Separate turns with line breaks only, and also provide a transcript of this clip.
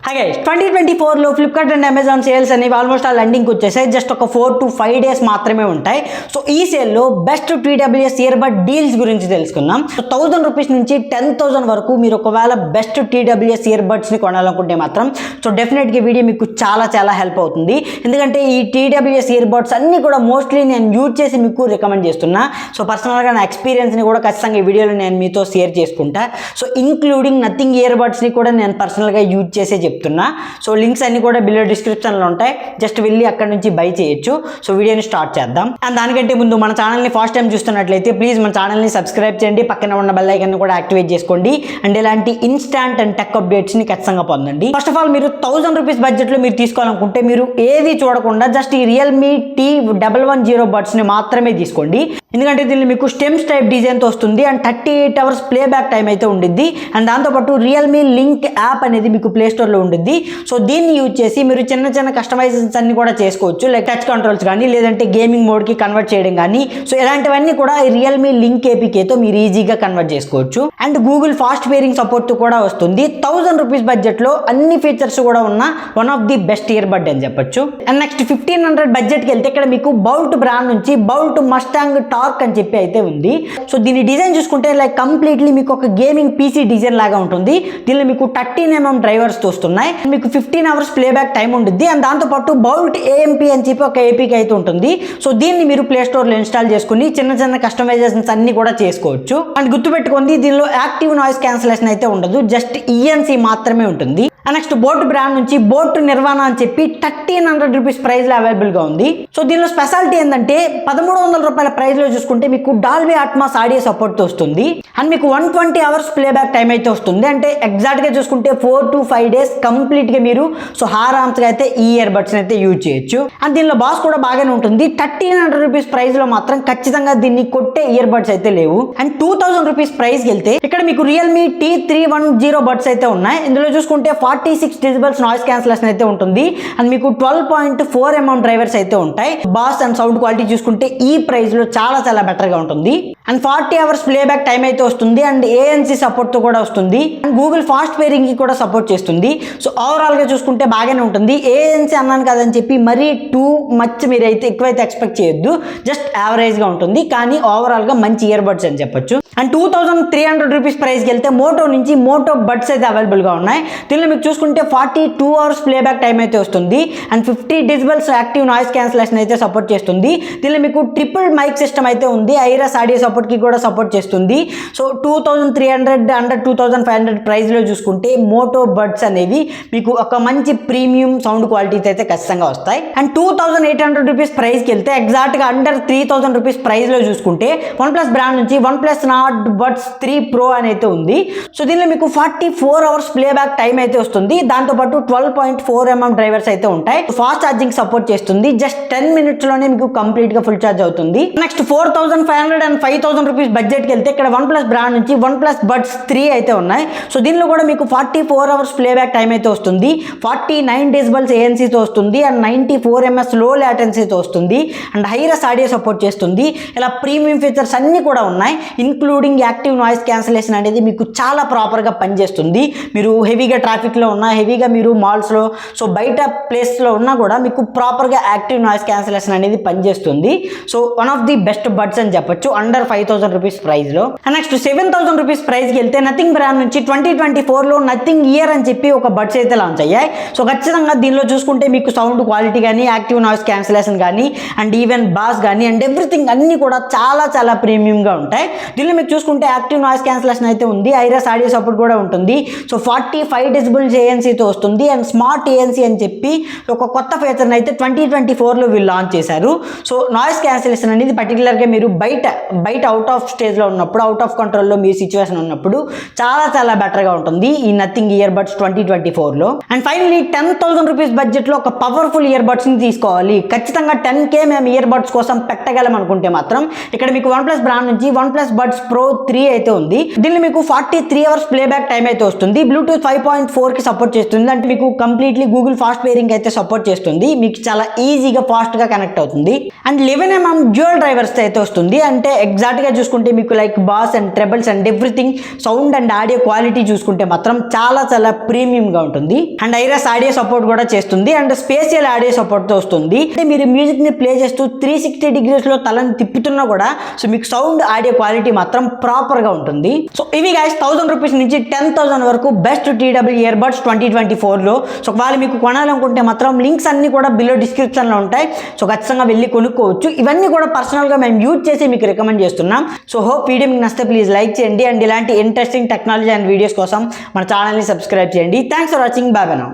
हागे 2024 फ्लिप्कार्ट अंड Amazon sales అనేవి almost all ending వచ్చేసాయి. Just ఒక 4 to 5 డేస్ మాత్రమే ఉంటాయి. సో ఈ సేల్ లో best TWS earbud deals గురించి తెలుసుకుందాం. సో 1000 రూపాయస్ నుంచి 10000 వరకు మీరు ఒకవేళ బెస్ట్ TWS ఇయర్ బడ్స్ ని కొనాలనుకుంటే మాత్రం సో డెఫినెట్ గా వీడియో మీకు చాలా హెల్ప్ అవుతుంది. ఎందుకంటే ఈ TWS ఇయర్ బడ్స్ అన్ని కూడా మోస్ట్లీ నేను యూజ్ చేసి మీకు రికమెండ్ చేస్తున్నా. సో పర్సనల్ గా నా ఎక్స్పీరియన్స్ ని కూడా ఖచ్చితంగా ఈ వీడియోలో నేను మీతో షేర్ చేసుకుంటా. So including nothing ear buds ని కూడా నేను పర్సనల్ గా యూజ్ చేసే చెప్తున్నా. సో లింక్స్ అన్ని కూడా బిలో డిస్క్రిప్షన్ లో ఉంటాయి. జస్ట్ వెళ్ళి అక్కడ నుంచి బై చేయొచ్చు. సో వీడియోని స్టార్ట్ చేద్దాం. అండ్ దానికంటే ముందు మన ఛానల్ ని ఫస్ట్ టైం చూస్తున్నట్లయితే ప్లీజ్ మన ఛానల్ ని సబ్స్క్రైబ్ చేయండి, పక్కన ఉన్న బెల్ ఐకాన్ ని కూడా యాక్టివేట్ చేసుకోండి. అండ్ ఇలాంటి ఇన్స్టాంట్ అండ్ టెక్ అప్డేట్స్ ని ఖచ్చితంగా పొందండి. ఫస్ట్ ఆఫ్ ఆల్ మీరు 1000 రూపీస్ బడ్జెట్ లో మీరు తీసుకోవాలనుకుంటే మీరు ఏది చూడకుండా జస్ట్ ఈ రియల్మీ T110 బడ్స్ ని మాత్రమే తీసుకోండి. ఎందుకంటే దీనిలో మీకు స్టెమ్స్ టైప్ డిజైన్ తో వస్తుంది and 38 hours play back time అయితే ఉండిద్ది. అండ్ దాంతోపాటు రియల్మీ లింక్ యాప్ అనేది మీకు ప్లే స్టోర్ లో ఉండిద్ది. సో దీన్ని యూజ్ చేసి మీరు చిన్న కస్టమైజేషన్స్ అన్ని కూడా చేసుకోవచ్చు. లైక్ టచ్ కంట్రోల్స్ కానీ లేదంటే గేమింగ్ మోడ్ కి కన్వర్ట్ చేయడం కానీ సో ఇలాంటివన్నీ కూడా రియల్మీ లింక్ ఏపీకేతో మీరు ఈజీగా కన్వర్ట్ చేసుకోవచ్చు. And Google fast pairing support కూడా వస్తుంది. 1000 రూపీస్ బడ్జెట్ లో అన్ని ఫీచర్స్ కూడా ఉన్న one of the best earbud అని చెప్పొచ్చు. అండ్ నెక్స్ట్ 1500 బడ్జెట్ కి వెళ్తే ఇక్కడ మీకు బౌల్ట్ బ్రాండ్ నుంచి బౌల్ట్ మస్టాంగ్ టార్క్ అని చెప్పి అయితే ఉంది. సో దీని డిజైన్ చూసుకుంటే లైక్ కంప్లీట్లీ మీకు ఒక గేమింగ్ పీసీ డిజైన్ లాగా ఉంటుంది. దీనిలో మీకు 13mm డ్రైవర్స్ వస్తున్నాయి. మీకు 15 అవర్స్ ప్లేబ్యాక్ టైం ఉంటుంది. అండ్ దాంతోపాటు బౌల్ట్ AMP అని చెప్పి ఒక ఏపీకి అయితే ఉంటుంది. సో దీన్ని మీరు ప్లే స్టోర్ లో ఇన్స్టాల్ చేసుకుని చిన్న కస్టమైజేషన్స్ అన్ని కూడా చేసుకోవచ్చు. అండ్ గుర్తుపెట్టుకోండి దీనిలో యాక్టివ్ నాయిస్ క్యాన్సిలేషన్ అయితే ఉండదు, జస్ట్ ENC మాత్రమే ఉంటుంది. నెక్స్ట్ బోట్ బ్రాండ్ నుంచి బోట్ నిర్వాణ అని చెప్పి 1300 రూపీస్ ప్రైస్ లో అవైలబుల్ గా ఉంది. సో దీనిలో స్పెషాలిటీ ఏంటంటే 1300 రూపాయల ప్రైస్ లో చూసుకుంటే మీకు డాల్బీ అట్మాస్ ఆడియో సపోర్ట్ తో వస్తుంది. అండ్ మీకు 120 అవర్స్ ప్లేబ్యాక్ టైం అయితే వస్తుంది. అంటే ఎగ్జాక్ట్ గా చూసుకుంటే 4 to 5 డేస్ కంప్లీట్ గా మీరు సో హారామ్స్ గా అయితే ఈ ఇయర్ బడ్స్ అయితే యూజ్ చేయొచ్చు. అండ్ దీనిలో బాస్ కూడా బాగానే ఉంటుంది. 1300 రూపీస్ ప్రైస్ లో మాత్రం ఖచ్చితంగా దీన్ని కొట్టే ఇయర్ బడ్స్ అయితే లేవు. అండ్ 2000 రూపీస్ ప్రైస్ కి వెళ్తే ఇక్కడ మీకు రియల్మీ T310 బడ్స్ అయితే ఉన్నాయి. ఇందులో చూసుకుంటే 46 డెసిబెల్స్ నాయిస్ క్యాన్సిలేషన్ అయితే ఉంటుంది. అండ్ మీకు 12.4mm డ్రైవర్స్ అయితే ఉంటాయి. బాస్ అండ్ సౌండ్ క్వాలిటీ చూసుకుంటే ఈ ప్రైస్ లో చాలా బెటర్ గా ఉంటుంది. అండ్ 40 అవర్స్ ప్లేబ్యాక్ టైం అయితే వస్తుంది. అండ్ ANC సపోర్ట్ తో కూడా వస్తుంది. అండ్ గూగుల్ ఫాస్ట్ పేరింగ్ కి కూడా సపోర్ట్ చేస్తుంది. సో ఓవరాల్ గా చూసుకుంటే బాగానే ఉంటుంది. ANC అన్నాను కదని చెప్పి మరీ టూ మచ్ మీరైతే ఎక్కువైతే ఎక్స్పెక్ట్ చేయొద్దు. జస్ట్ యావరేజ్ గా ఉంటుంది, కానీ ఓవరాల్ గా మంచి ఇయర్ బడ్స్ అని చెప్పొచ్చు. అండ్ 2300 రూపీస్ ప్రైస్కి వెళ్తే మోటో నుంచి మోటో బడ్స్ అయితే అవైలబుల్ గా ఉన్నాయి. దీనిలో మీకు చూసుకుంటే 42 అవర్స్ ప్లేబ్యాక్ టైం అయితే వస్తుంది. And 50 decibels active noise cancellation అయితే సపోర్ట్ చేస్తుంది. దీనిలో మీకు ట్రిపుల్ మైక్ సిస్టమ్ అయితే ఉంది. ఐరస్ ఆడియో సపోర్ట్ కి కూడా సపోర్ట్ చేస్తుంది. సో 2300 అండర్ 2500 ప్రైస్ లో చూసుకుంటే మోటో బడ్స్ అనేవి మీకు ఒక మంచి ప్రీమియం సౌండ్ క్వాలిటీ అయితే ఖచ్చితంగా వస్తాయి. అండ్ 2800 రూపీస్ ప్రైస్కి వెళ్తే ఎగ్జాక్ట్ గా అండర్ 3000 రూపీస్ ప్రైస్ లో చూసుకుంటే OnePlus బ్రాండ్ నుంచి OnePlus Nord Buds 3 Pro అని అయితే ఉంది. సో దీనిలో మీకు 44 అవర్స్ ప్లేబ్యాక్ టైం అయితే వస్తుంది. దాంతోపాటు 12.4mm డ్రైవర్స్ అయితే ఉంటాయి. ఫాస్ట్ ఛార్జింగ్ సపోర్ట్ చేస్తుంది. జస్ట్ 10 మినిట్స్ లోనే మీకు కంప్లీట్ గా ఫుల్ ఛార్జ్ అవుతుంది. నెక్స్ట్ 4500 అండ్ 5000 రూపీస్ బడ్జెట్ కి వెళ్తే ఇక్కడ OnePlus బ్రాండ్ నుంచి OnePlus Buds 3 అయితే ఉన్నాయి. సో దీనిలో కూడా మీకు 44 అవర్స్ ప్లేబ్యాక్ టైం అయితే వస్తుంది. 49 డెసిబెల్స్ ANC తో వస్తుంది. అండ్ 94ms లో లాటెన్సీ తో వస్తుంది. అండ్ హైరస్ ఆడియో సపోర్ట్ చేస్తుంది. ఇలా ప్రీమియం ఫీచర్స్ అన్ని కూడా ఉన్నాయి. ఇంక్లూడింగ్ యాక్టివ్ నాయిస్ క్యాన్సిలేషన్ అనేది మీకు చాలా ప్రాపర్ గా పనిచేస్తుంది. మీరు హెవీగా ట్రాఫిక్ లో ఉన్నా, హెవీగా మీరు మాల్స్ లో సో బయట ప్లేస్ లో ఉన్నా కూడా మీకు ప్రాపర్ గా యాక్టివ్ నాయిస్ క్యాన్సిలేషన్ అనేది పనిచేస్తుంది. So one of the best buds అని చెప్పొచ్చు అండర్ 5000 రూపీస్ ప్రైస్ లో. నెక్స్ట్ 7000 రూపీస్ ప్రైస్ కి వెళ్తే నథింగ్ బ్రాండ్ నుంచి 2024 లో నథింగ్ ఇయర్ అని చెప్పి ఒక బడ్స్ అయితే లాంచ్ అయ్యాయి. సో ఖచ్చితంగా దీనిలో చూసుకుంటే మీకు సౌండ్ క్వాలిటీ కానీ యాక్టివ్ నాయిస్ క్యాన్సిలేషన్ కానీ అండ్ ఈవెన్ బాస్ కానీ అండ్ ఎవ్రీథింగ్ అన్ని కూడా చాలా ప్రీమియం గా ఉంటాయి. దీనిలో మీకు చూసుకుంటే యాక్టివ్ నాయిస్ క్యాన్సిలేషన్ అయితే ఉంది. ఐరస్ ఆడియో సపోర్ట్ కూడా ఉంటుంది. సో 45 డెసిబెల్స్ ANC తో వస్తుంది. అండ్ స్మార్ట్ ANC అని చెప్పి ఒక కొత్త ఫీచర్ అయితే 2024 లో వీళ్ళు లాంచ్ చేశారు. సో నాయిస్ క్యాన్సిలేషన్ అనేది పర్టికులర్ గా మీరు బయట అవుట్ ఆఫ్ స్టేజ్ లో ఉన్నప్పుడు, అవుట్ ఆఫ్ కంట్రోల్ లో మీ సిచ్యువేషన్ ఉన్నప్పుడు చాలా బెటర్ గా ఉంటుంది ఈ నథింగ్ ఇయర్ బడ్స్ 2024 లో. అండ్ ఫైనలీ 10000 రూపీస్ బడ్జెట్ లో ఒక పవర్ఫుల్ ఇయర్ బడ్స్ ని తీసుకోవాలి, ఖచ్చితంగా 10K మేము ఇయర్ బడ్స్ కోసం పెట్టగలం అనుకుంటే మాత్రం ఇక్కడ మీకు OnePlus బ్రాండ్ నుంచి OnePlus Buds Pro 3 అయితే ఉంది. దీనిలో మీకు 43 అవర్స్ ప్లేబ్యాక్ టైం అయితే వస్తుంది. బ్లూటూత్ 5.4 కి సపోర్ట్ చేస్తుంది. అంటే మీకు కంప్లీట్లీ గూగుల్ ఫాస్ట్ పేరింగ్ అయితే సపోర్ట్ చేస్తుంది. మీకు చాలా ఈజీగా ఫాస్ట్ గా కనెక్ట్ అవుతుంది. అండ్ 11mm డ్యూయల్ డ్రైవర్స్ అయితే వస్తుంది. అంటే ఎగ్జాక్ట్గా చూసుకుంటే మీకు like bass and trebles and everything sound and audio quality చూసుకుంటే మాత్రం చాలా చాలా ప్రీమియంగా ఉంటుంది. అండ్ ఐరస్ ఆడియో సపోర్ట్ కూడా చేస్తుంది అండ్ స్పేషియల్ ఆడియో సపోర్ట్తో వస్తుంది. అంటే మీరు మ్యూజిక్ని ప్లే చేస్తూ 360 degreesలో తలని తిప్పుతున్నా కూడా సో మీకు సౌండ్ ఆడియో క్వాలిటీ మాత్రం ప్రాపర్గా ఉంటుంది. సో ఇవి గైస్ 1000 రూపీస్ నుంచి 10,000 వరకు బెస్ట్ TW ఇయర్ బడ్స్ 2024లో. సో వాళ్ళు మీకు కొనాలనుకుంటే మాత్రం లింక్స్ అన్ని కూడా బిలో డిస్క్రిప్షన్లో ఉంటాయి. సో ఖచ్చితంగా వెళ్ళి కొనుక్కోవచ్చు. ఇవన్నీ కూడా పర్సనల్గా మేము యూజ్ చేసి మీకు రికమెండ్ చేస్తున్నాం. సో హోప్ వీడియో మీకు నచ్చితే ప్లీజ్ లైక్ చేయండి అండ్ ఇలాంటి ఇంట్రెస్టింగ్ టెక్నాలజీ అండ్ వీడియోస్ కోసం మన ఛానల్ని సబ్స్క్రైబ్ చేయండి. Thanks for watching. Bye bye now.